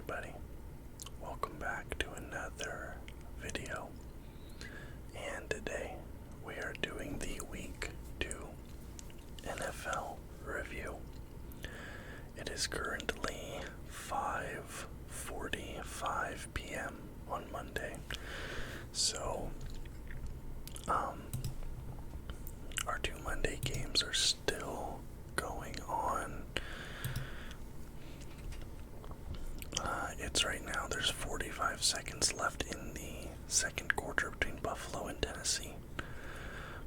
everybody. Welcome back to another video. And today we are doing the Week 2 NFL review. It is currently 5:45 p.m. on Monday. So, our two Monday games are still going on. It's right now, there's 45 seconds left in the second quarter between Buffalo and Tennessee.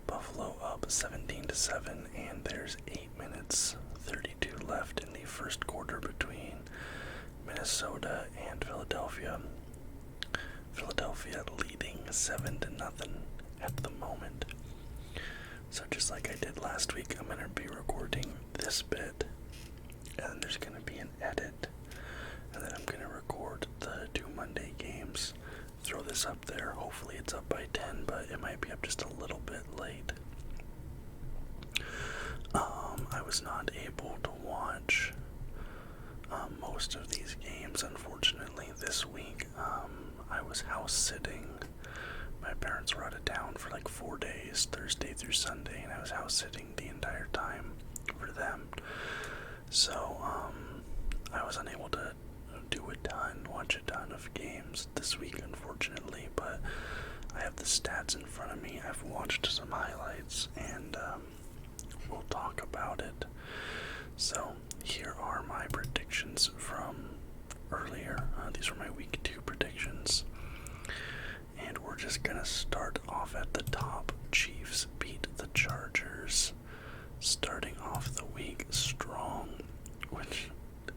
Buffalo up 17-7, and there's 8 minutes 32 left in the first quarter between Minnesota and Philadelphia. Philadelphia leading 7-0 at the moment. So just like I did last week, I'm going to be recording this bit, and then there's going to be an edit, and then I'm going to record the two Monday games, throw this up there. Hopefully it's up by 10, but it might be up just a little bit late. I was not able to watch most of these games, unfortunately, this week. I was house sitting. My parents were out of town for like 4 days, Thursday through Sunday, and I was house sitting the entire time for them. So, I was unable to watch a ton of games this week, unfortunately, but I have the stats in front of me. I've watched some highlights, and we'll talk about it. So, here are my predictions from earlier. These were my Week 2 predictions. And we're just gonna start off at the top. Chiefs beat the Chargers, starting off the week strong, which,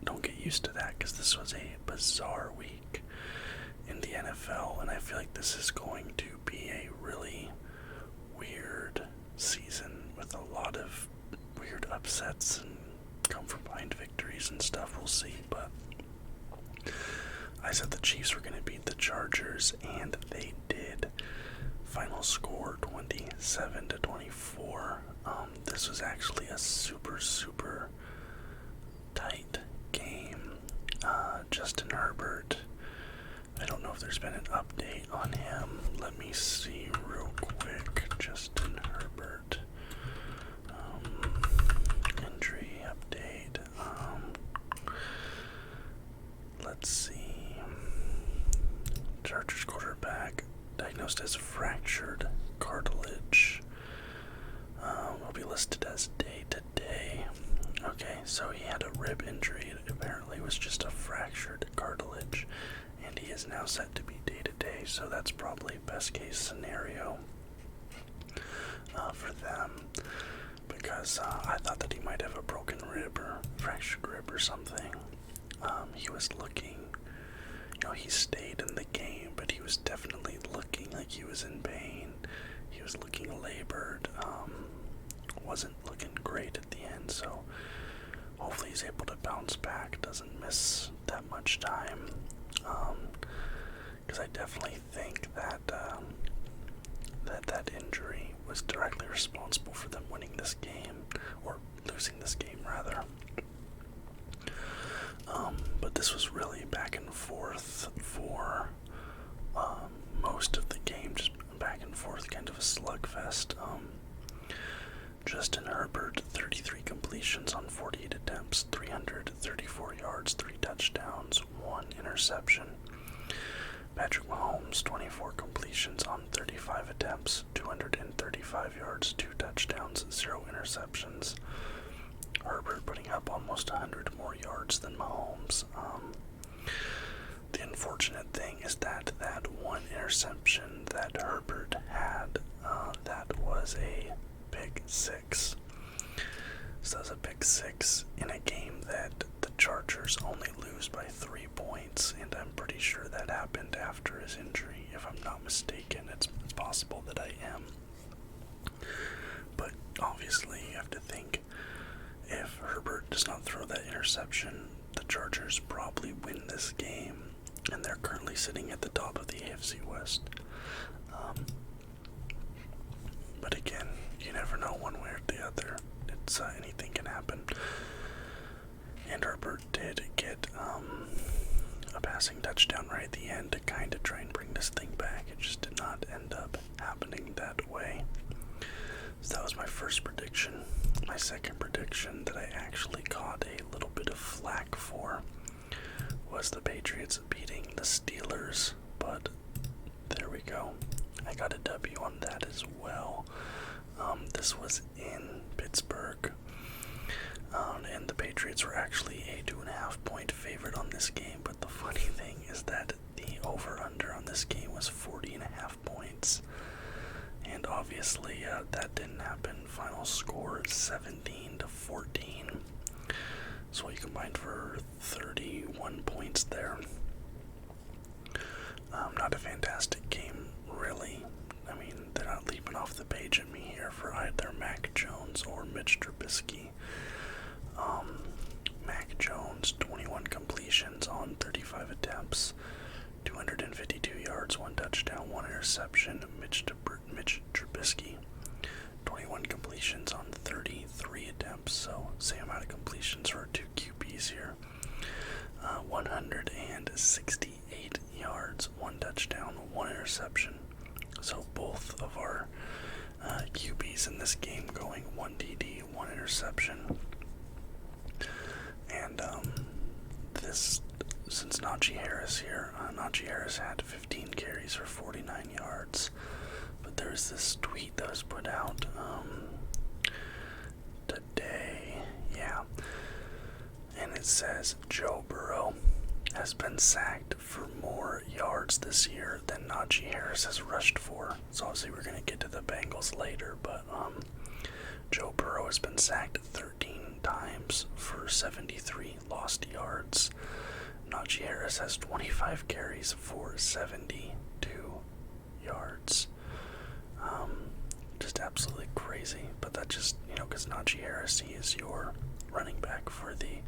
don't get used to that, because this was a bizarre week in the NFL, and I feel like this is going to be a really weird season with a lot of weird upsets and come from behind victories and stuff. We'll see, but I said the Chiefs were going to beat the Chargers, and they did. Final score 27-24. This was actually a super tight game. Justin Herbert, I don't know if there's been an update on him. Let me see real quick. Justin Herbert. Injury update. Let's see. Chargers quarterback diagnosed as fractured cartilage. Will be listed as day-to-day. Okay, so he had a rib injury. It apparently was just a fractured cartilage, and he is now set to be day-to-day, so that's probably best case scenario for them, because I thought that he might have a broken rib or fractured rib or something. He was looking, he stayed in the game, but he was definitely looking like he was in pain. He was looking labored, wasn't looking great at the end, so hopefully he's able to bounce back, doesn't miss that much time, because I definitely think that that injury was directly responsible for them winning this game, or losing this game rather. But this was really back and forth for most of the game, just back and forth, kind of a slugfest. Justin Herbert, 33 completions on 48 attempts, 334 yards, 3 touchdowns, 1 interception. Patrick Mahomes, 24 completions on 35 attempts, 235 yards, 2 touchdowns, 0 interceptions. Herbert putting up almost 100 more yards than Mahomes. The unfortunate thing is that one interception that Herbert had, that was a pick 6. So that was a pick 6 in a game that the Chargers only lose by 3 points, and I'm pretty sure that happened after his injury, if I'm not mistaken. It's possible that I am. But obviously you have to think, if Herbert does not throw that interception, the Chargers probably win this game, and they're currently sitting at the top of the AFC West. But again, you never know one way or the other. It's anything can happen. And Herbert did get a pass passing touchdown right at the end to kind of try and bring this thing back. It just did not end up happening that way. So that was my first prediction. My second prediction that I actually caught a little bit of flack for was the Patriots beating the Steelers, but there we go. I got a W on that as well. This was in Pittsburgh, and the Patriots were actually a 2.5-point favorite on this game, but the funny thing is that the over-under on this game was 40.5 points, and obviously that didn't happen. Final score is 17-14, so you combined for 31 points there. Not a fantastic game, really. I mean, they're not leaping off the page at me here for either Mac Jones or Mitch Trubisky. Mac Jones, 21 completions on 35 attempts, 252 yards, 1 touchdown, 1 interception. Mitch Trubisky, 21 completions on 33 attempts, so same amount of completions for 2 QBs here. 168 yards, 1 touchdown, 1 interception. So both of our QBs in this game going 1 TD, 1 interception. And since Najee Harris here, Najee Harris had 15 carries for 49 yards. But there's this tweet that was put out today, and it says Joe Burrow has been sacked for more yards this year than Najee Harris has rushed for. So obviously we're going to get to the Bengals later, but Joe Burrow has been sacked 13 times for 73 lost yards. Najee Harris has 25 carries for 72 yards. Just absolutely crazy, but that just, because Najee Harris, he is your running back for the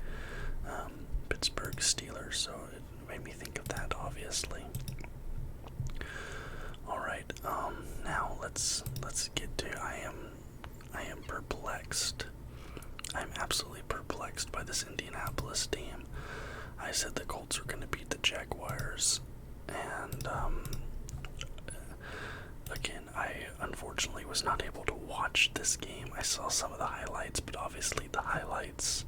Pittsburgh Steelers, so it made me think of that, obviously. Alright, now let's get to, I am perplexed. I'm absolutely perplexed by this Indianapolis team. I said the Colts were going to beat the Jaguars, and again, I unfortunately was not able to watch this game. I saw some of the highlights, but obviously the highlights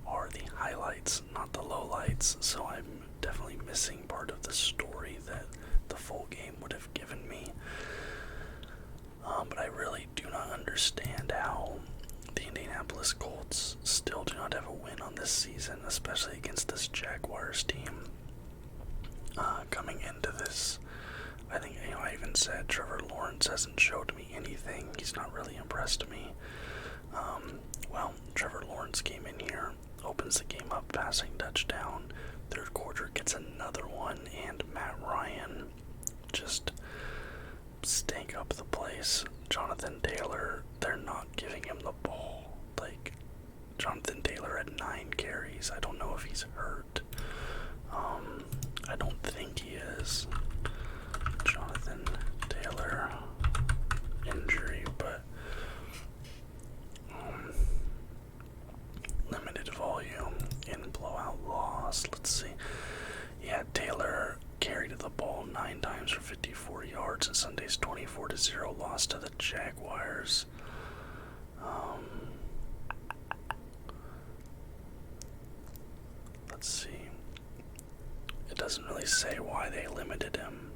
are the highlights, not the lowlights, so I'm definitely missing part of the story that the full game would have given me. But I really do not understand how the Indianapolis Colts still do not have a win on this season, especially against this Jaguars team. Coming into this, I think, I even said Trevor Lawrence hasn't showed me anything. He's not really impressed me. Well, Trevor Lawrence came in here, opens the game up, passing touchdown. Third quarter gets another one, and Matt Ryan just stank up the place. Jonathan Taylor, they're not giving him the ball. Like, Jonathan Taylor had 9 carries. I don't know if he's hurt. I don't think he is. Jonathan Taylor injury, but limited volume in blowout loss. Let's see. Yeah, Taylor carried the ball 9 times for 54 yards in Sunday's 24-0 loss to the Jaguars. Let's see. It doesn't really say why they limited him.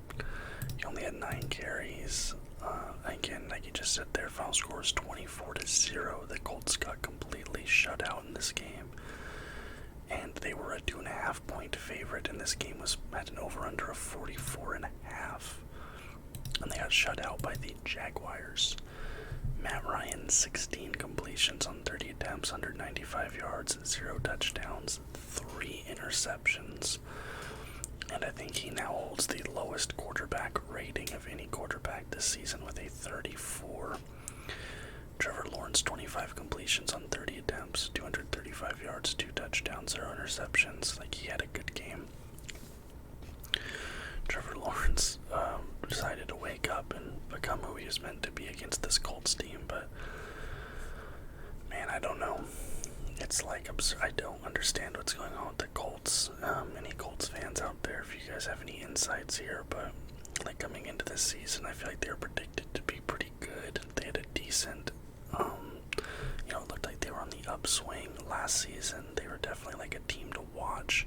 He only had 9 carries. Again, like you just said there, final score is 24-0. The Colts got completely shut out in this game. And they were a 2.5-point favorite, and this game had an over-under of 44.5. And they got shut out by the Jaguars. Matt Ryan, 16 completions on 30 attempts, 195 yards, 0 touchdowns, 3 interceptions. And I think he now holds the lowest quarterback rating of any quarterback this season with a 34. Trevor Lawrence, 25 completions on 30 attempts, 235 yards, 2 touchdowns, 0 interceptions. Like, he had a good game. Trevor Lawrence decided to wake up and become who he was meant to be against this Colts team, but man, I don't know. It's like absurd. I don't understand what's going on with the Colts. Any Colts fans out there, guys have any insights here, but like coming into this season, I feel like they were predicted to be pretty good. They had a decent, it looked like they were on the upswing last season. They were definitely like a team to watch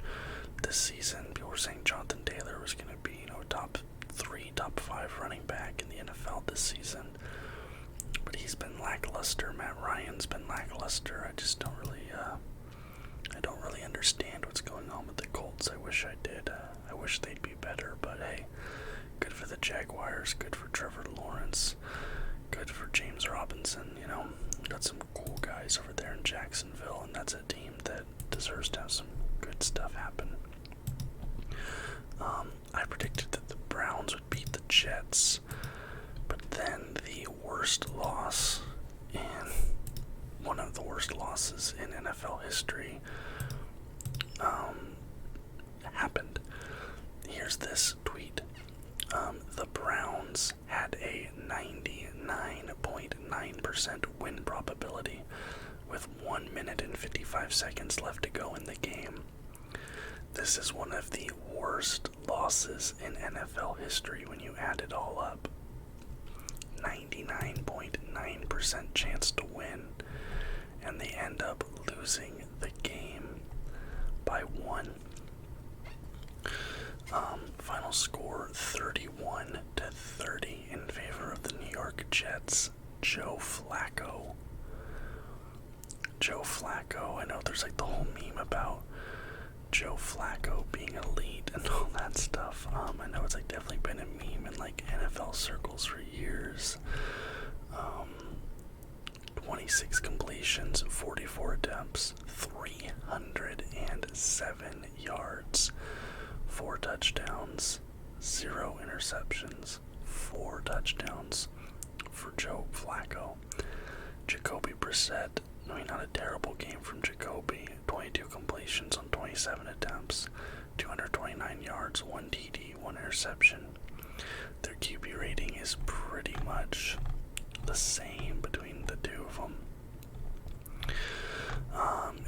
this season. People were saying Jonathan Taylor was going to be, top 3, top 5 running back in the NFL this season. But he's been lackluster. Matt Ryan's been lackluster. I just don't really, I don't really understand what's going on with the Colts. I wish I did. I wish they'd be better, but hey, good for the Jaguars, good for Trevor Lawrence, good for James Robinson, got some cool guys over there in Jacksonville, and that's a team that deserves to have some good stuff happen. I predicted that the Browns would beat the Jets, but then the worst loss, and one of the worst losses in NFL history, happened. Here's this tweet. The Browns had a 99.9% win probability with 1 minute and 55 seconds left to go in the game. This is one of the worst losses in NFL history when you add it all up. 99.9% chance to win, and they end up losing the game by 1. Final score 31-30 in favor of the New York Jets. Joe Flacco, I know there's like the whole meme about Joe Flacco being elite and all that stuff. I know it's like definitely been a meme in like NFL circles for years. 26 completions, 44 attempts, 307 yards, 4 touchdowns, 0 interceptions, 4 touchdowns for Joe Flacco. Jacoby Brissett, not a terrible game from Jacoby. 22 completions on 27 attempts, 229 yards, 1 TD, 1 interception. Their QB rating is pretty much the same between the two of them.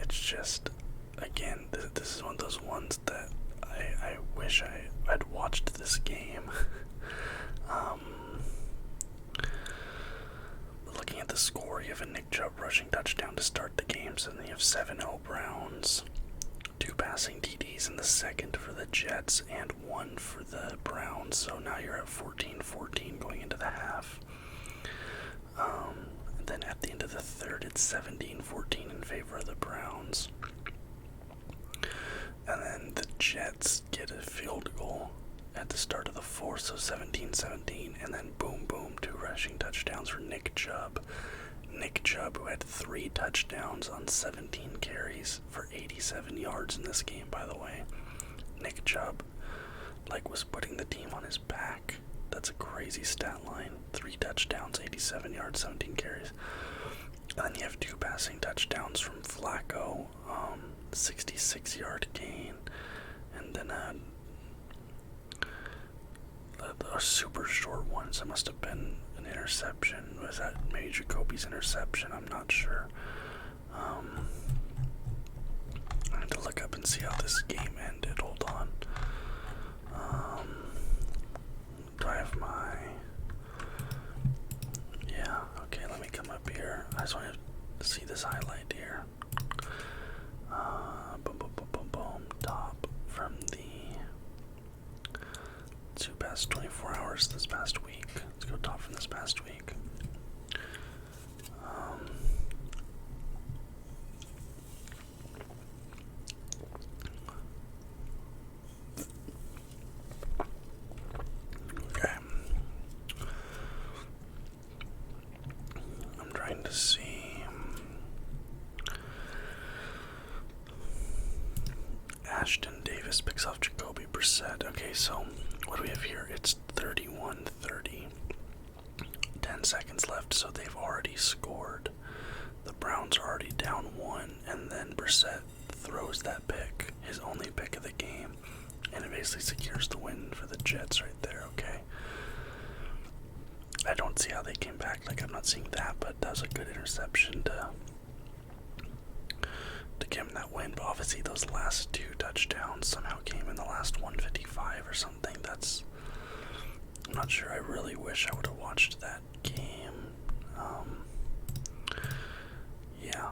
It's just, again, this is one of those ones that I wish I'd watched this game. Looking at the score, you have a Nick Chubb rushing touchdown to start the game, so then you have 7-0 Browns, 2 passing TDs in the second for the Jets, and 1 for the Browns, so now you're at 14-14 going into the half. And then at the end of the third, it's 17-14 in favor of the Browns. And then the Jets get a field goal at the start of the fourth, so 17-17, and then boom, 2 rushing touchdowns for Nick Chubb. Nick Chubb, who had 3 touchdowns on 17 carries for 87 yards in this game, by the way. Nick Chubb, was putting the team on his back. That's a crazy stat line. 3 touchdowns, 87 yards, 17 carries. And then you have 2 passing touchdowns from Flacco, 66-yard gain, and then a super short one, so it must have been an interception. Was that maybe Jacoby's interception? I'm not sure. I have to look up and see how this game ended. Hold on. Do I have my... Yeah, okay, let me come up here. I just want to see this highlight here. Boom, top from the 2 past 24 hours this past week. Let's go top from this past week. Okay. I'm trying to see. Ashton Davis picks off Jacoby Brissett. Okay, so what do we have here? It's 31-30. 10 seconds left, so they've already scored. The Browns are already down 1, and then Brissett throws that pick, his only pick of the game, and it basically secures the win for the Jets right there, okay? I don't see how they came back. I'm not seeing that, but that was a good interception to give him that win. But obviously those last 2 touchdowns somehow came in in the last 155 or something. I'm not sure. I really wish I would have watched that game. Yeah.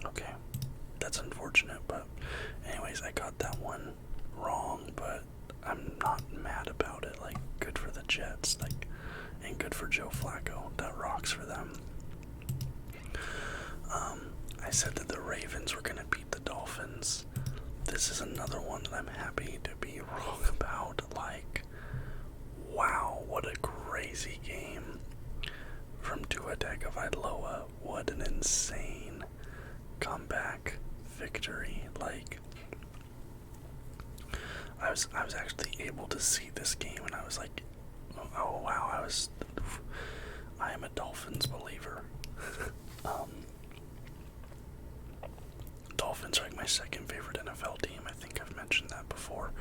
Okay. That's unfortunate, but anyways, I got that one wrong, but I'm not mad about it. Like, good for the Jets, and good for Joe Flacco. That rocks for them. I said that the Ravens were going to beat the Dolphins. This is another one that I'm happy to be wrong about. Like, wow, what a crazy game from Tua Tagovailoa. What an insane comeback victory. Like, I was actually able to see this game, and I was like, oh wow, I am a Dolphins believer. Dolphins are like my second favorite NFL team. I think I've mentioned that before.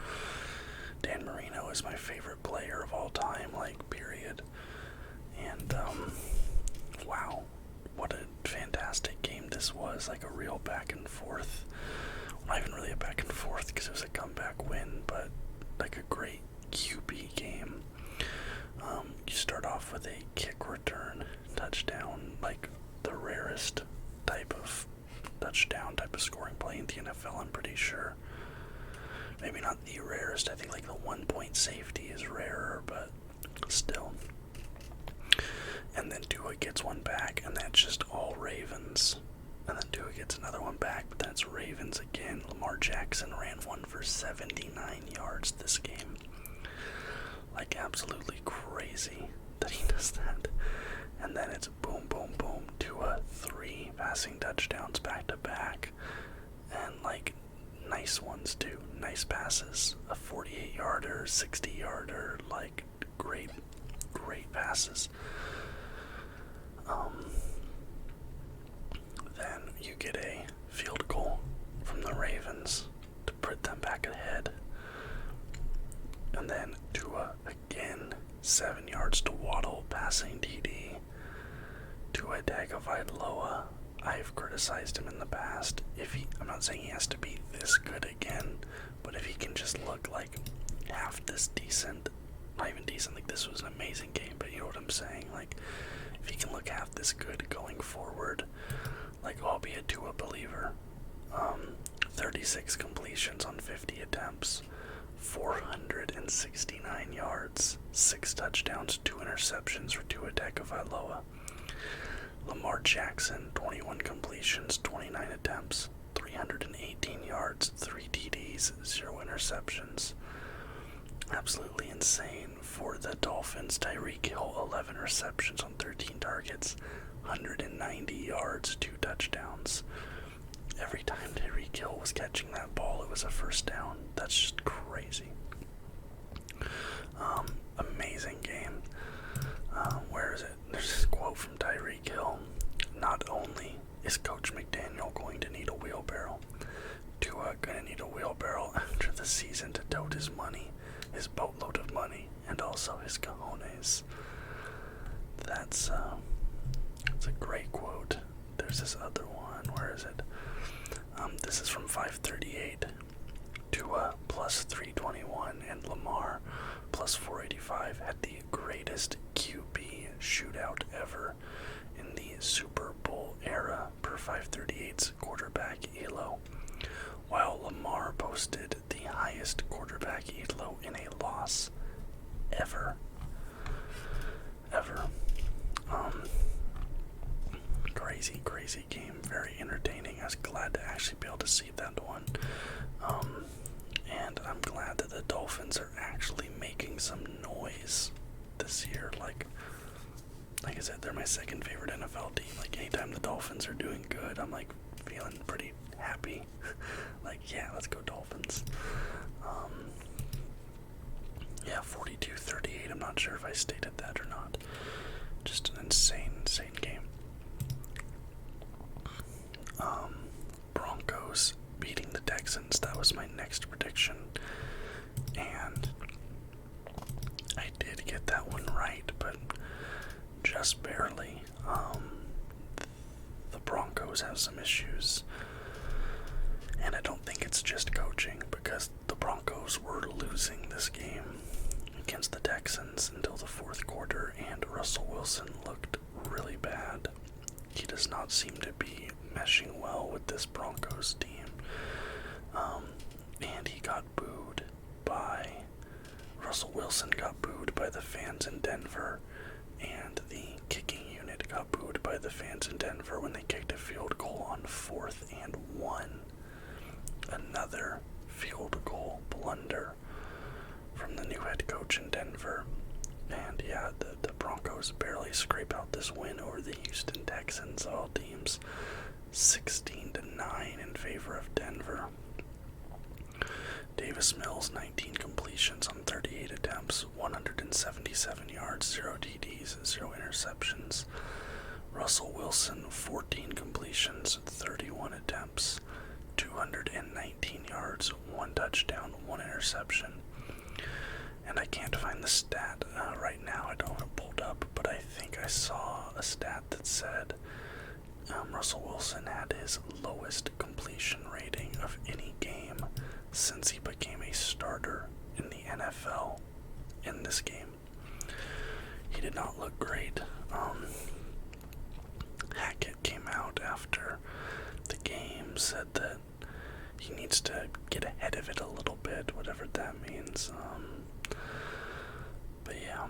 Dan Marino is my favorite player of all time, like, period. And, wow, what a fantastic game this was. Like, a real back and forth. Not even really a back and forth because it was a comeback win, but like a great QB game. You start off with a kick return touchdown, like the rarest type of touchdown type of scoring play in the NFL, I'm pretty sure. Maybe not the rarest. I think like the 1-point safety is rarer, but still. And then Tua gets one back, and that's just all Ravens. And then Tua gets another one back, but that's Ravens again. Lamar Jackson ran one for 79 yards this game. Like, absolutely crazy that he does that. And then it's boom, boom, boom. Tua, 3 passing touchdowns back to back. And, like, nice ones too. Nice passes. A 48-yarder, 60-yarder. Like, great passes. Then you get a field goal from the Ravens to put them back ahead. And then Tua again, 7 yards to Waddle, passing TD. Tua Tagovailoa, I've criticized him in the past. I'm not saying he has to be this good again, but if he can just look like half this decent, not even decent, like this was an amazing game, but you know what I'm saying? Like, if he can look half this good going forward, like, I'll be a Tua believer. 36 completions on 50 attempts, 469 yards, 6 touchdowns, 2 interceptions for Tua Tagovailoa. Lamar Jackson, 21 completions, 29 attempts, 318 yards, 3 TDs, 0 interceptions. Absolutely insane for the Dolphins. Tyreek Hill, 11 receptions on 13 targets, 190 yards, 2 touchdowns. Every time Tyreek Hill was catching that ball, it was a first down. That's just crazy. Amazing game. Where is it? There's this quote from Tyreek Hill. Not only is Coach McDaniel going to need a wheelbarrow, Tua going to need a wheelbarrow after the season to tote his money, his boatload of money, and also his cojones. That's a great quote. There's this other one. Where is it? This is from 538. Tua plus 321 and Lamar plus 485 had the greatest QB shootout ever in the Super Bowl era per 538's quarterback ELO, while Lamar posted the highest quarterback ELO in a loss ever. Crazy game. Very entertaining. I was glad to actually be able to see that one. And I'm glad that the Dolphins are actually making some noise this year. Like I said, they're my second favorite NFL team. Like, anytime the Dolphins are doing good, I'm like feeling pretty happy. Like, yeah, let's go Dolphins. Yeah, 42-38. I'm not sure if I stated that or not. Just an insane game. Broncos beating the Texans. That was my next prediction. And I did get that one right, but just barely. The Broncos have some issues. And I don't think it's just this game against the Texans until the fourth quarter, and Russell Wilson looked really bad. He does not seem to be meshing well with this Broncos team. And he got booed by, Russell Wilson got booed by the fans in Denver, and the kicking unit got booed by the fans in Denver when they kicked a field goal on 4th and 1. Another field goal blunder from the new head coach in Denver. And yeah, the Broncos barely scrape out this win over the Houston Texans. All teams 16-9 in favor of Denver. Davis Mills, 19 completions on 38 attempts, 177 yards, 0 TDs, 0 interceptions. Russell Wilson, 14 completions, 31 attempts, 219 yards, 1 touchdown, 1 interception. And I can't find the stat right now. I don't have it pulled up, but I think I saw a stat that said Russell Wilson had his lowest completion rating of any game since he became a starter in the NFL in this game. He did not look great. Hackett came out after the game, said that he needs to get ahead of it a little bit, whatever that means. But yeah,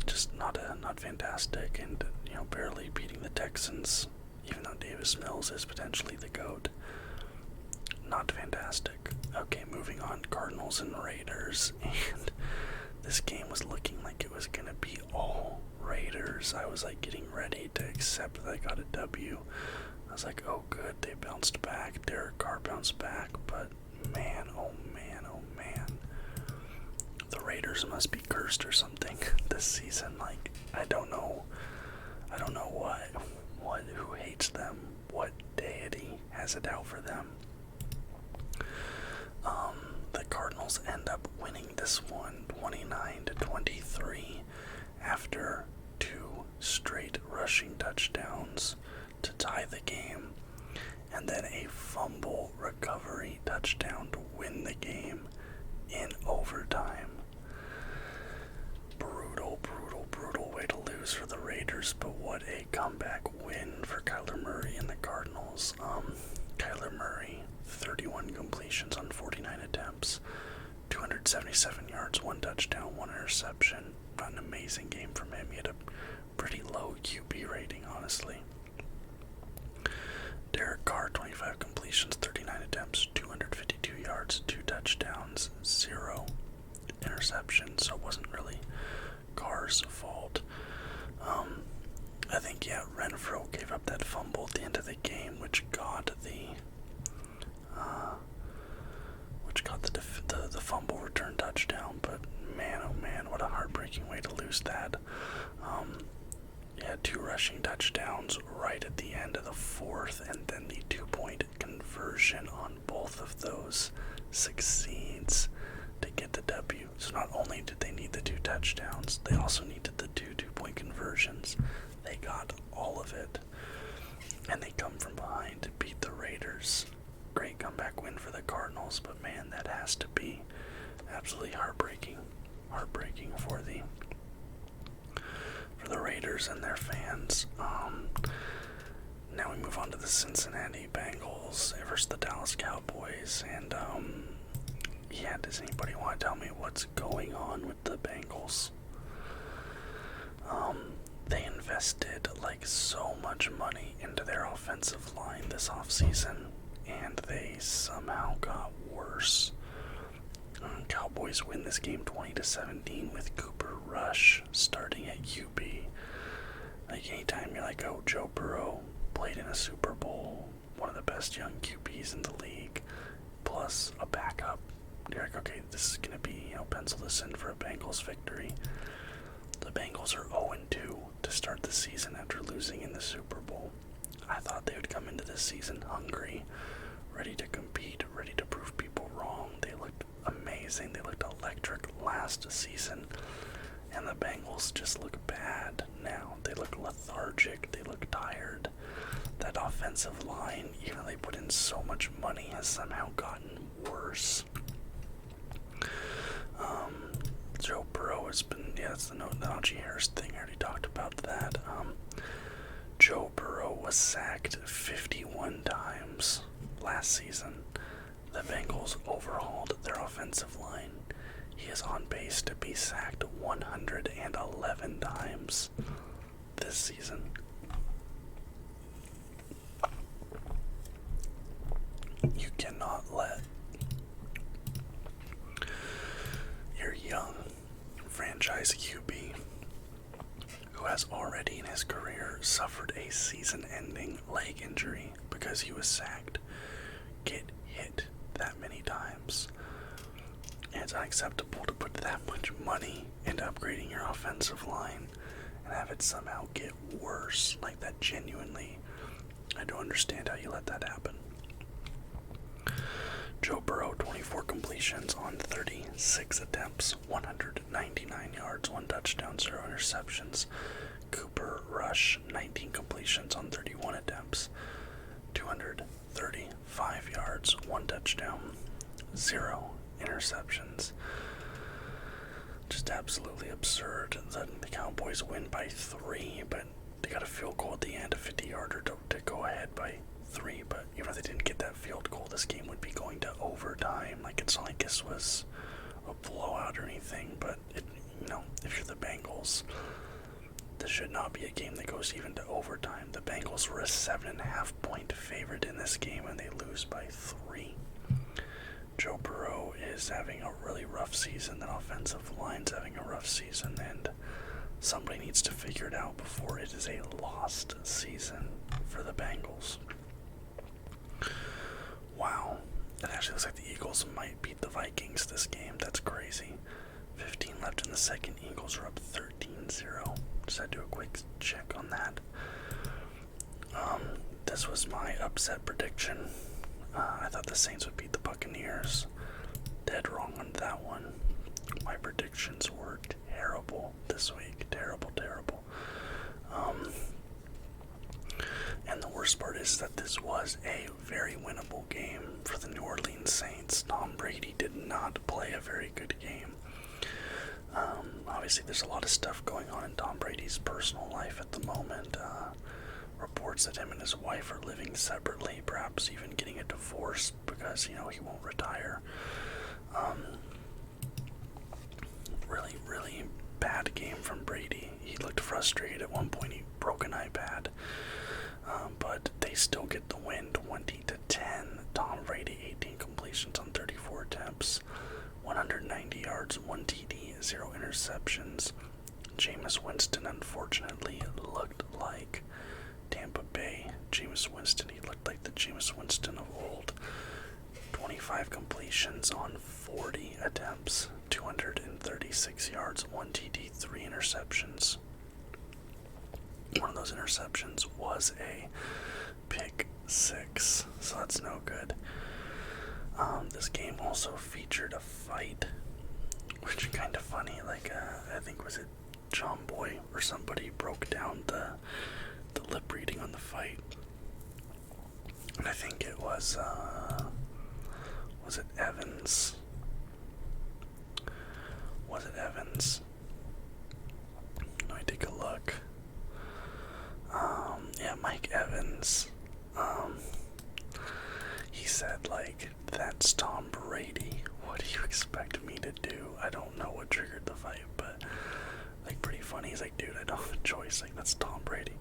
just not fantastic, and barely beating the Texans, even though Davis Mills is potentially the GOAT. Not fantastic. Okay, moving on. Cardinals and Raiders, and this game was looking like it was gonna be all Raiders. I was getting ready to accept that I got a W. I was like, oh good, they bounced back. Derek Carr bounced back, but man, oh man, oh man. The Raiders must be cursed or something this season. I don't know who hates them, what deity has it out for them. The Cardinals end up winning this one 29-23 after 2 straight rushing touchdowns to tie the game, and then a fumble recovery touchdown to win the game in overtime. Brutal way to lose for the Raiders, but what a comeback win for Kyler Murray and the Cardinals. Kyler Murray, 31 completions on 49 attempts, 277 yards, 1 touchdown, 1 interception. Not an amazing game from him. He had a pretty low QB rating, honestly. Derek Carr, 25 completions, 39 attempts, 252 yards, 2 touchdowns, 0 interceptions, so it wasn't really Carr's fault. I think, Renfro gave up that fumble at the end of the game, which got the fumble return touchdown. But man, oh man, what a heartbreaking way to lose that. 2 rushing touchdowns right at the end of the 4th, and then the 2-point conversion on both of those succeeds to get the W. So not only did they need the 2 touchdowns, they also needed the 2 2-point conversions. They got all of it, and they come from behind to beat the Raiders. Great comeback win for the Cardinals, but man, that has to be absolutely heartbreaking for the Raiders and their fans. Now we move on to the Cincinnati Bengals versus the Dallas Cowboys, and does anybody want to tell me what's going on with the Bengals? They invested so much money into their offensive line this offseason, and they somehow got worse. Cowboys win this game 20-17 with Cooper Rush starting at UB. Anytime you're oh, Joe Burrow played in a Super Bowl, one of the best young QBs in the league, plus a backup, you're okay, this is going to be, pencil this in for a Bengals victory. The Bengals are 0-2 to start the season after losing in the Super Bowl. I thought they would come into this season hungry, ready to compete, ready to prove people wrong. They looked amazing. They looked electric last season. And the Bengals just look bad now. They look lethargic. They look tired. That offensive line, even though they put in so much money, has somehow gotten worse. Joe Burrow has been, it's the Najee Harris thing. I already talked about that. Joe Burrow was sacked 51 times last season. The Bengals overhauled their offensive line. He is on pace to be sacked 111 times this season. You cannot let your young franchise QB, who has already in his career suffered a season-ending leg injury because he was sacked, get hit that many times. And it's unacceptable to put that much money into upgrading your offensive line and have it somehow get worse like that. Genuinely, I don't understand how you let that happen. Joe Burrow, 24 completions on 36 attempts, 199 yards, 1 touchdown, 0 interceptions. Cooper Rush, 19 completions on 31 attempts, 235 yards, 1 touchdown, 0 interceptions. Just absolutely absurd. The Cowboys win by 3, but they got a field goal at the end, a 50-yarder to go ahead by 3. But even if they didn't get that field goal, this game would be going to overtime. Like, it's not like this was a blowout or anything, but if you're the Bengals, this should not be a game that goes even to overtime. The Bengals were a 7.5 point favorite in this game, and they lose by 3. Joe Burrow is having a really rough season. The offensive line's having a rough season, and somebody needs to figure it out before it is a lost season for the Bengals. Wow. It actually looks like the Eagles might beat the Vikings this game. That's crazy. 15 left in the second. Eagles are up 13-0. Just had to do a quick check on that. This was my upset prediction. I thought the Saints would beat the Buccaneers. Dead wrong on that one. My predictions were terrible this week. Terrible. And the worst part is that this was a very winnable game for the New Orleans Saints. Tom Brady did not play a very good game. Obviously, there's a lot of stuff going on in Tom Brady's personal life at the moment. Reports that him and his wife are living separately, perhaps even getting a divorce because, he won't retire. Really bad game from Brady. He looked frustrated. At one point, he broke an iPad. But they still get the win, 20-10. Tom Brady, 18 completions on 34 attempts, 190 yards, 1 TD, 0 interceptions. Jameis Winston, unfortunately, looked like Tampa Bay Jameis Winston. He looked like the Jameis Winston of old. 25 completions on 40 attempts, 236 yards, 1 TD, 3 interceptions. One of those interceptions was a pick 6, so that's no good. This game also featured a fight, which is kind of funny. I think was it John Boy or somebody broke down the lip reading on the fight, and I think it was it Evans? Was it Evans? Let me take a look. Mike Evans. He said, that's Tom Brady. What do you expect me to do? I don't know what triggered the fight, but, pretty funny. He's like, dude, I don't have a choice. That's Tom Brady.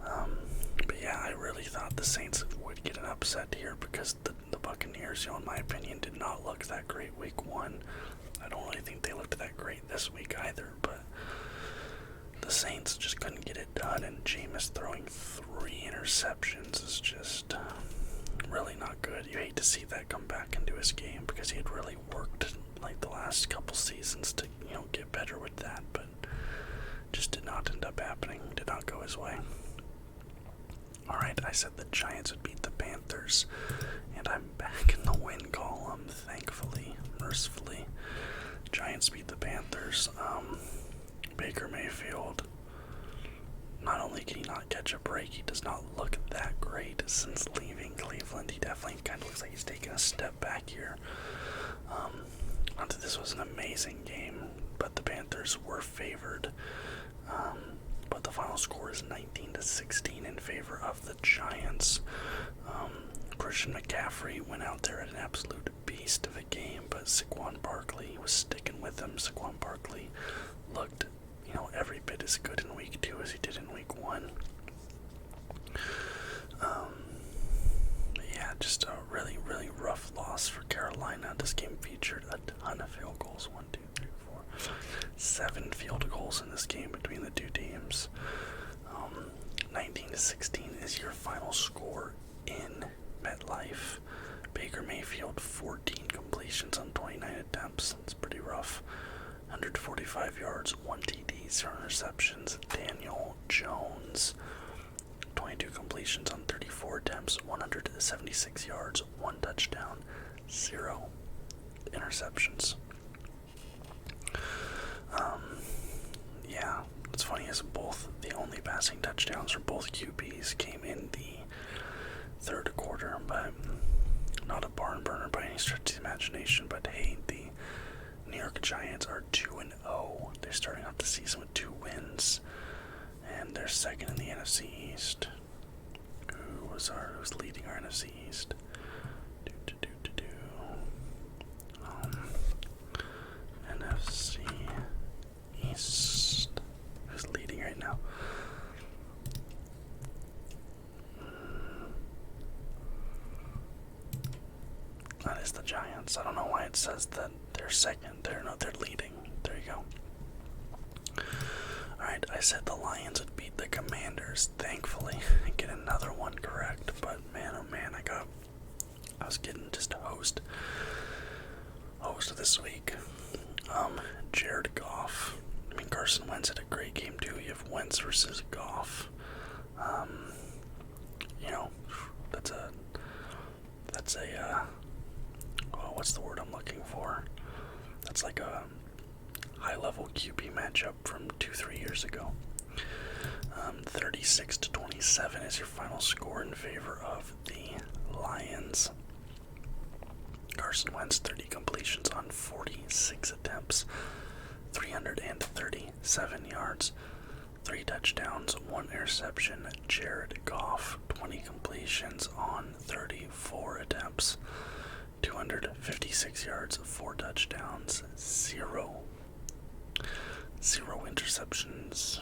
But yeah, I really thought the Saints would get an upset here because the Buccaneers, in my opinion, did not look that great week 1. I don't really think they looked that great this week either, but the Saints just couldn't get it done, and Jameis throwing 3 interceptions is just really not good. You hate to see that come back into his game because he had really worked the last couple seasons to get better with that, but just did not end up happening. Did not go his way. Alright, I said the Giants would beat the Panthers, and I'm back in the win column, thankfully, mercifully. Giants beat the Panthers. Baker Mayfield, not only can he not catch a break, he does not look that great since leaving Cleveland. He definitely kind of looks like he's taken a step back here. not that this was an amazing game, but the Panthers were favored. But the final score is 19-16 in favor of the Giants. Christian McCaffrey went out there at an absolute beast of a game, but Saquon Barkley was sticking with him. Saquon Barkley looked, every bit as good in week 2 as he did in week 1. Yeah, just a really, really rough loss for Carolina. This game featured a ton of field goals. 1, 2, 3, 4, 7 field goals in this game between the two teams. 19-16 is your final score in MetLife. Baker Mayfield, 14 completions on 29 attempts. That's pretty rough. 145 yards, 1 TD, 0 interceptions. Daniel Jones, 22 completions on 34 attempts, 176 yards, 1 touchdown, 0 interceptions. Yeah, what's funny is the only passing touchdowns for both QBs came in the third quarter, but not a barn burner by any stretch of the imagination. But hey, the New York Giants are 2-0. They're starting off the season with 2 wins, and they're second in the NFC East. Who's leading our NFC East? NFC East. Who's leading right now? That is the Giants. I don't know why it says that they're second. They're leading. There you go. Alright, I said the Lions would beat the Commanders. Thankfully, I get another one correct. But man, oh man, I was getting just host this week. Jared Goff. Carson Wentz had a great game too. You have Wentz versus Goff. That's a what's the word I'm looking for? That's like a high-level QB matchup from 2-3 years ago. 36-27 is your final score in favor of the Lions. Carson Wentz, 30 completions on 46 attempts, 337 yards, 3 touchdowns, 1 interception. Jared Goff, 20 completions on 34 attempts, 256 yards, 4 touchdowns, 0 interceptions.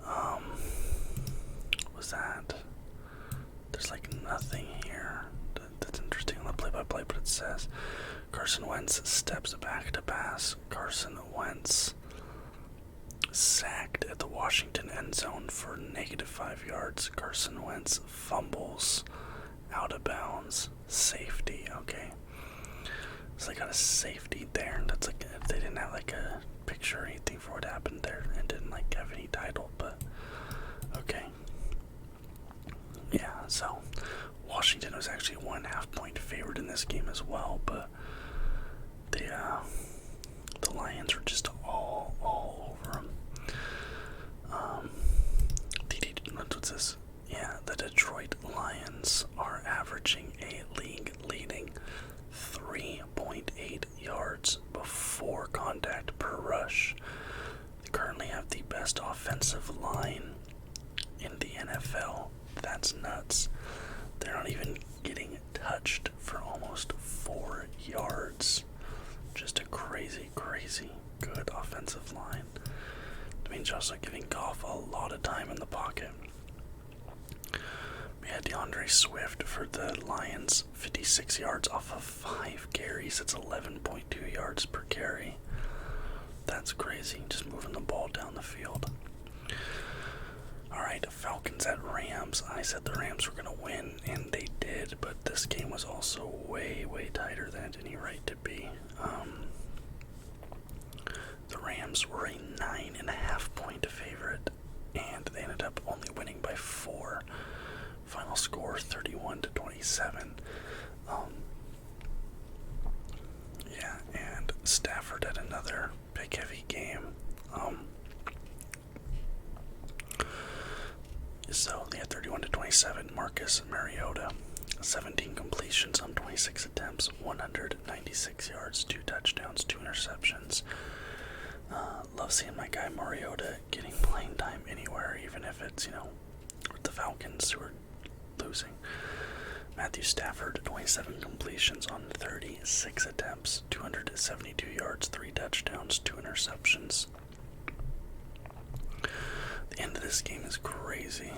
What was that? There's nothing here. That's interesting on the play-by-play, but it says Carson Wentz steps back to pass. Carson Wentz sacked at the Washington end zone for -5 yards. Carson Wentz fumbles out of bounds. Safety, okay. So they got a safety there. That's if they didn't have a picture or anything for what happened there and didn't have any title, but okay. Yeah, so Washington was actually 1.5 point favorite in this game as well, but the Lions were just all over them. What's this? Yeah, the Detroit Lions are averaging a league-leading 3.8 yards before contact per rush. They currently have the best offensive line in the NFL. That's nuts. They're not even getting touched for almost 4 yards. Just a crazy, crazy good offensive line. That means you're also giving Goff a lot of time in the pocket. We had DeAndre Swift for the Lions, 56 yards off of 5 carries. That's 11.2 yards per carry. That's crazy, just moving the ball down the field. Alright, Falcons at Rams. I said the Rams were going to win, and they did, but this game was also way, way tighter than it had any right to be. The Rams were a 9.5 point favorite, and they ended up only winning by 4. Final score 31-27. Yeah, and Stafford had another big heavy game. So they had 31-27. Marcus Mariota, 17 completions on 26 26 attempts, 196 yards, 2 touchdowns, 2 interceptions. Love seeing my guy Mariota getting playing time anywhere, even if it's, with the Falcons who are losing. Matthew Stafford, 27 completions on 36 attempts, 272 yards, 3 touchdowns, 2 interceptions. The end of this game is crazy.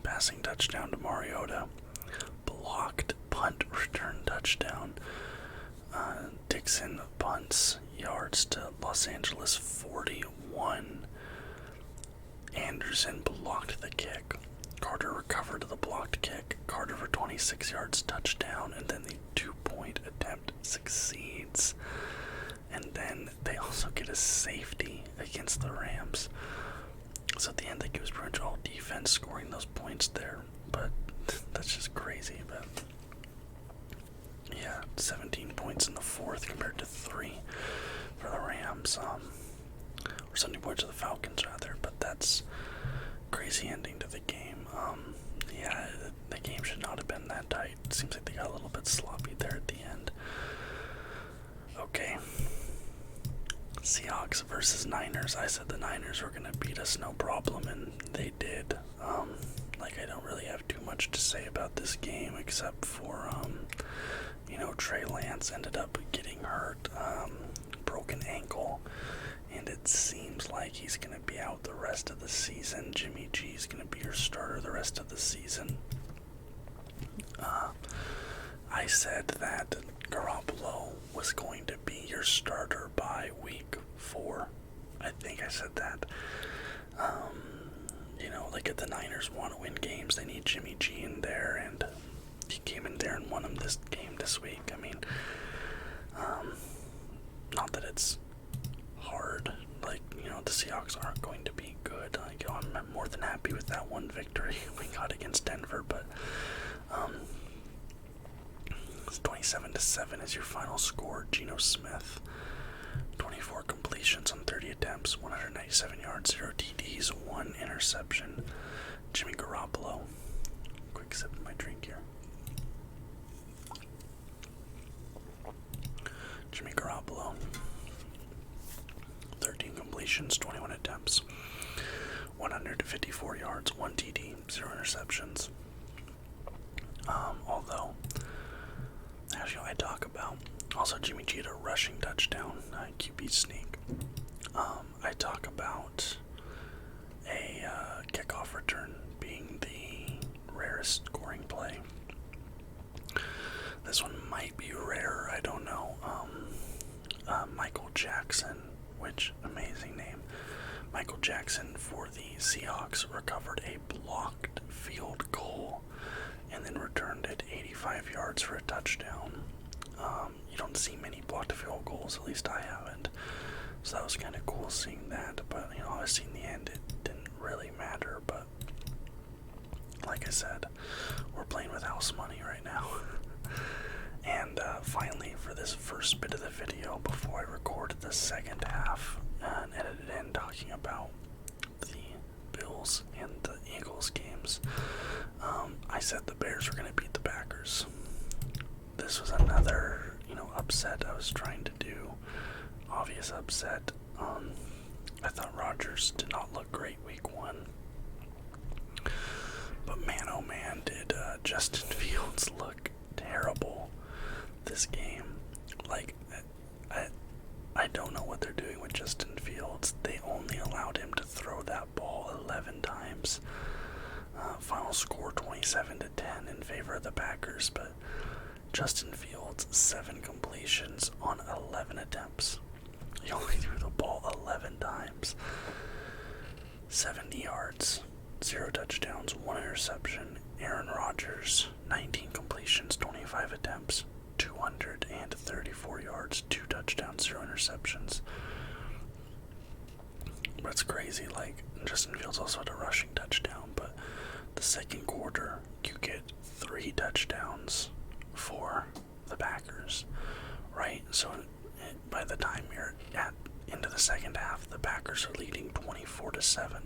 Passing touchdown to Mariota, blocked punt return touchdown. Dixon punts yards to Los Angeles 41. Anderson blocked the kick. Carter recovered the blocked kick. Carter for 26 yards, touchdown, and then the 2-point attempt succeeds. And then they also get a safety against the Rams. So at the end, it was pretty much all defense scoring those points there. But that's just crazy. But yeah, 17 points in the fourth compared to 3 for the Rams. Or 17 points to the Falcons, rather. But that's crazy ending to the game. Yeah, the game should not have been that tight. It seems like they got a little bit sloppy there at the end. Okay. Seahawks versus Niners. I said the Niners were going to beat us no problem, and they did. I don't really have too much to say about this game except for, Trey Lance ended up getting hurt, broken ankle, and it seems like he's going to be out the rest of the season. Jimmy G is going to be your starter the rest of the season. I said that Garoppolo was going to be your starter by week 4. I think I said that. If the Niners want to win games, they need Jimmy G in there, and he came in there and won them this game this week. I mean, not that it's hard. The Seahawks aren't going to be good. I'm more than happy with that one victory we got against Denver, but 27-7 is your final score. Geno Smith, 24 completions on 30 attempts, 197 yards, 0 TDs, 1 interception. Jimmy Garoppolo, quick sip of my drink here. Jimmy Garoppolo, 13 completions, 21 attempts, 154 yards, 1 TD, 0 interceptions. Although, I talk about also Jimmy G had a rushing touchdown, QB sneak. I talk about a kickoff return being the rarest scoring play. This one might be rare, I don't know. Michael Jackson, which amazing name. Michael Jackson for the Seahawks recovered a blocked field goal and then returned it 85 yards for a touchdown. You don't see many blocked field goals, at least I haven't. So that was kind of cool seeing that. But, obviously in the end it didn't really matter. But, like I said, we're playing with house money right now. And finally, for this first bit of the video, before I recorded the second half and edited in talking about the Bills and the Eagles games, I said the Bears were going to beat the Packers. This was another, upset I was trying to do. Obvious upset. I thought Rodgers did not look great week 1. But man, oh man, did Justin Fields look terrible this game. I don't know what they're doing with Justin Fields. They only allowed him to throw that ball 11 times. Final score 27-10 in favor of the Packers, but Justin Fields, 7 completions on 11 attempts. He only threw the ball 11 times. 70 yards, 0 touchdowns, 1 interception. Aaron Rodgers, 19 completions, 25 attempts, 234 yards, 2 touchdowns, 0 interceptions. That's crazy. Justin Fields also had a rushing touchdown, but the second quarter, you get 3 touchdowns for the Packers, right? So by the time you're into the second half, the Packers are leading 24-7.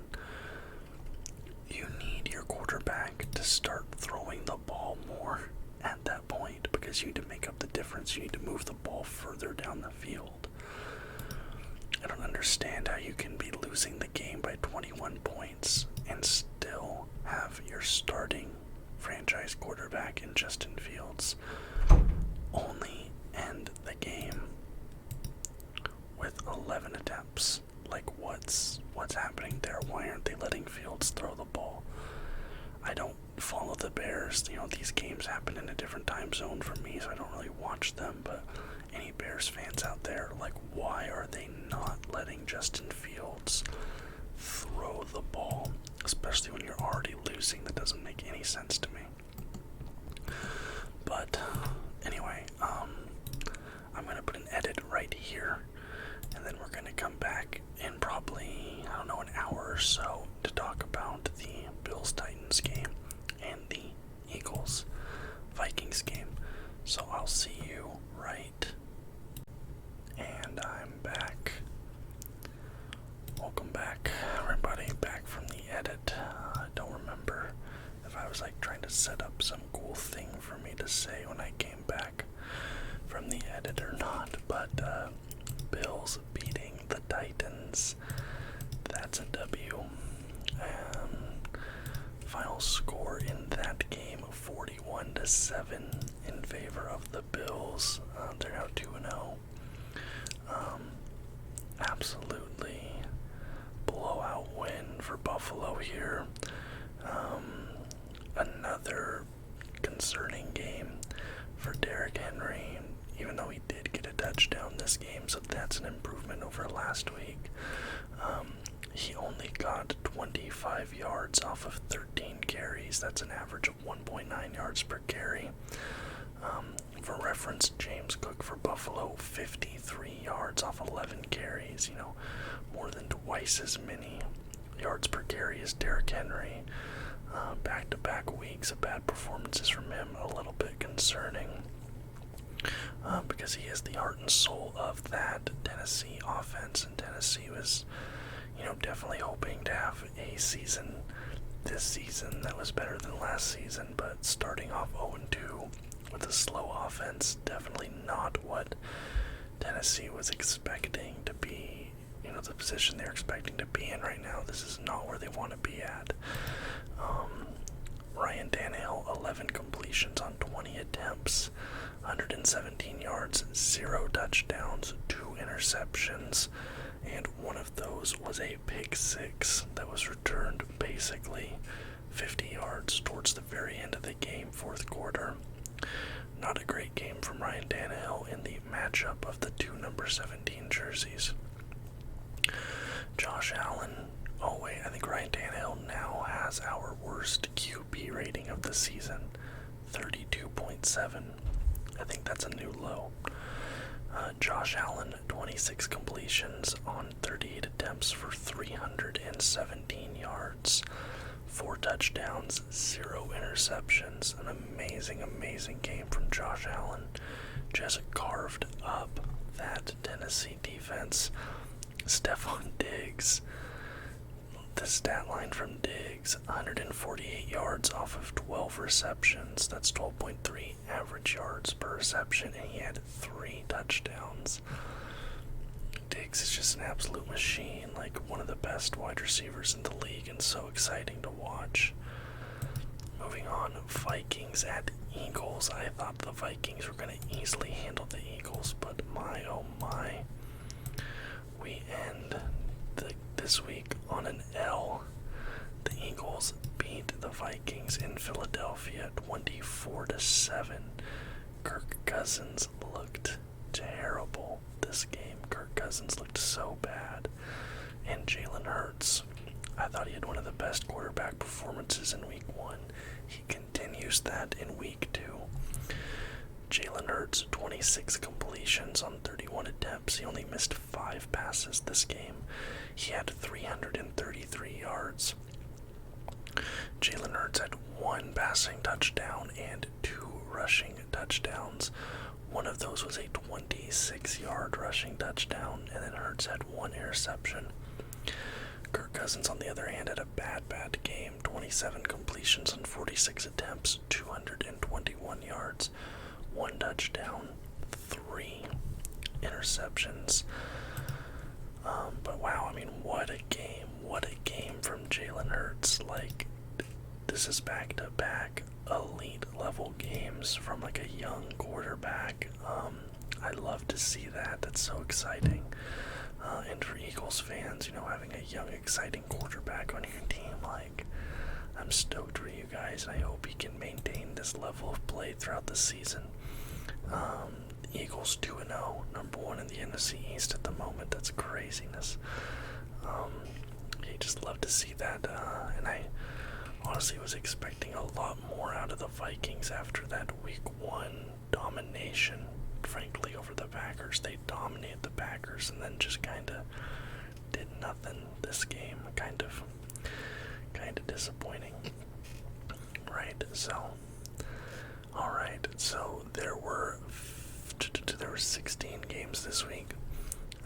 You need your quarterback to start throwing the ball more at that point because you need to make up the difference. You need to move the ball further down the field. I don't understand how you can be losing the game by 21 points and still have your starting franchise quarterback in Justin Fields only end the game with 11 attempts. Like, what's happening there? Why aren't they letting Fields throw the ball? I don't follow the Bears. These games happen in a different time zone for me, so I don't really watch them, but any Bears fans out there, like, why are they not letting Justin Fields throw the ball? Especially when you're already losing. That doesn't make any sense to me. But anyway, I'm going to put an edit right here, and then we're going to come back in probably, an hour or so to talk about the Bills-Titans game and the Eagles-Vikings game. So I'll see you right. And I'm back. Welcome back, everybody, back from the edit. I don't remember if I was trying to set up some cool thing for me to say when I came back from the edit or not, but Bills beating the Titans. That's a W. Final score in that game, 41-7 in favor of the Bills. They're now 2-0. Absolutely blowout win for Buffalo here. Another concerning game for Derrick Henry, even though he did get a touchdown this game, so that's an improvement over last week. He only got 25 yards off of 13 carries. That's an average of 1.9 yards per carry. For reference, James Cook for Buffalo, 53 yards off 11 carries. More than twice as many yards per carry as Derrick Henry. Back-to-back weeks of bad performances from him, a little bit concerning. Because he is the heart and soul of that Tennessee offense, and Tennessee was definitely hoping to have a season this season that was better than last season, but starting off 0-2 with a slow offense, definitely not what Tennessee was expecting to be, the position they're expecting to be in right now. This is not where they want to be at. Ryan Tannehill, 11 completions on 20 attempts, 117 yards, 0 touchdowns, 2 interceptions, and one of those was a pick six that was returned basically 50 yards towards the very end of the game, fourth quarter. Not a great game from Ryan Tannehill in the matchup of the two number 17 jerseys. Josh Allen, I think Ryan Tannehill now has our worst QB rating of the season, 32.7. I think that's a new low. Josh Allen, 26 completions on 38 attempts for 317 yards, 4 touchdowns, 0 interceptions. An amazing game from Josh Allen. Just carved up that Tennessee defense. Stephon Diggs, the stat line from Diggs, 148 yards off of 12 receptions. That's 12.3 average yards per reception, and he had 3 touchdowns. Diggs is just an absolute machine, one of the best wide receivers in the league, and so exciting to watch. Moving on, Vikings at Eagles. I thought the Vikings were going to easily handle the Eagles, but my oh my. We end this week on an L. The Eagles beat the Vikings in Philadelphia 24-7. Kirk Cousins looked terrible this game. Kirk Cousins looked so bad. And Jalen Hurts, I thought he had one of the best quarterback performances in week 1. He continues that in week 2. Jalen Hurts, 26 completions on 31 attempts. He only missed 5 passes this game. He had 333 yards. Jalen Hurts had 1 passing touchdown and 2 rushing touchdowns. One of those was a 26-yard rushing touchdown, and then Hurts had 1 interception. Kirk Cousins, on the other hand, had a bad game. 27 completions on 46 attempts, 221 yards, 1 touchdown, 3 interceptions. But wow, I mean, what a game. What a game from Jalen Hurts. Like, this is back-to-back elite level games from like a young quarterback. I love to see that. That's so exciting. And for Eagles fans, having a young, exciting quarterback on your team, like, I'm stoked for you guys, and I hope he can maintain this level of play throughout the season. Eagles 2-0, number 1 in the NFC East at the moment. That's craziness. You just love to see that, and I honestly was expecting a lot more out of the Vikings after that Week 1 domination, frankly, over the Packers. They dominated the Packers and then just kind of did nothing this game. Kind of disappointing. Right, so, alright, so there were 16 games this week.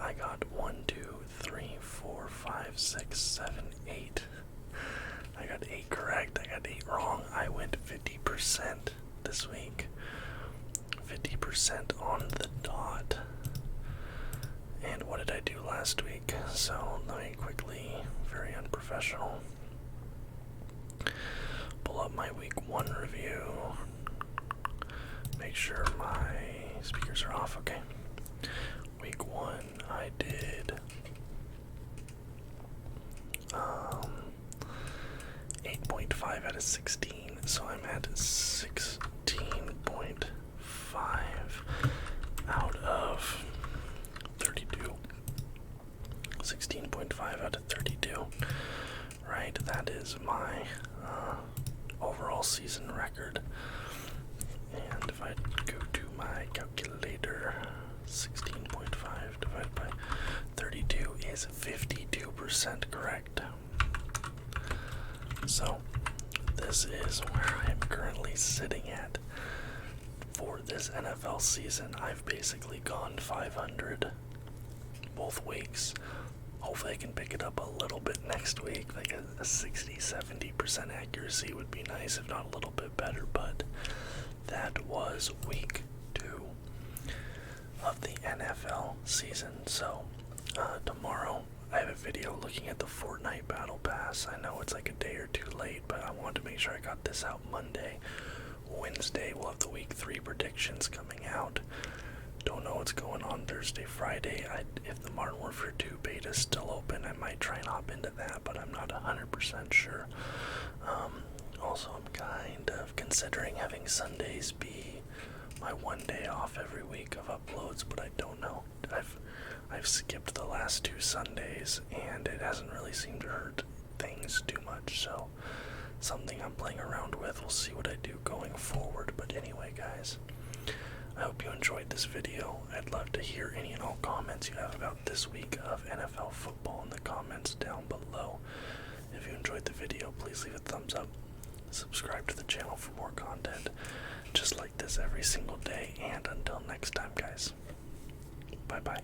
I got 1, 2, 3, 4, 5, 6, 7, 8. I got 8 correct. I got 8 wrong. I went 50% this week. 50% on the dot. And what did I do last week? So let me quickly, very unprofessional, pull up my week 1 review. Make sure my speakers are off. Okay. Week 1, I did 8.5 out of 16, so I'm at 16.5 out of 32. 16.5 out of 32. Right, that is my overall season record. And if I go to my calculator, 16.5 divided by 32 is 52% correct. So, this is where I am currently sitting at for this NFL season. I've basically gone 500 both weeks. Hopefully I can pick it up a little bit next week. Like a 60-70% accuracy would be nice, if not a little bit better. But that was week 2 of the NFL season. So tomorrow I have a video looking at the Fortnite Battle Pass. I know it's like a day or 2 late, but I wanted to make sure I got this out Monday. Wednesday we'll have the week 3 predictions coming out. Don't know what's going on Thursday, Friday. If the Modern Warfare 2 beta is still open, I might try and hop into that, but I'm not 100% sure. Also, I'm kind of considering having Sundays be my 1 day off every week of uploads, but I don't know. I've skipped the last 2 Sundays, and it hasn't really seemed to hurt things too much, so something I'm playing around with. We'll see what I do going forward. But anyway, guys, I hope you enjoyed this video. I'd love to hear any and all comments you have about this week of NFL football in the comments down below. If you enjoyed the video, please leave a thumbs up. Subscribe to the channel for more content just like this every single day. And until next time, guys, bye-bye.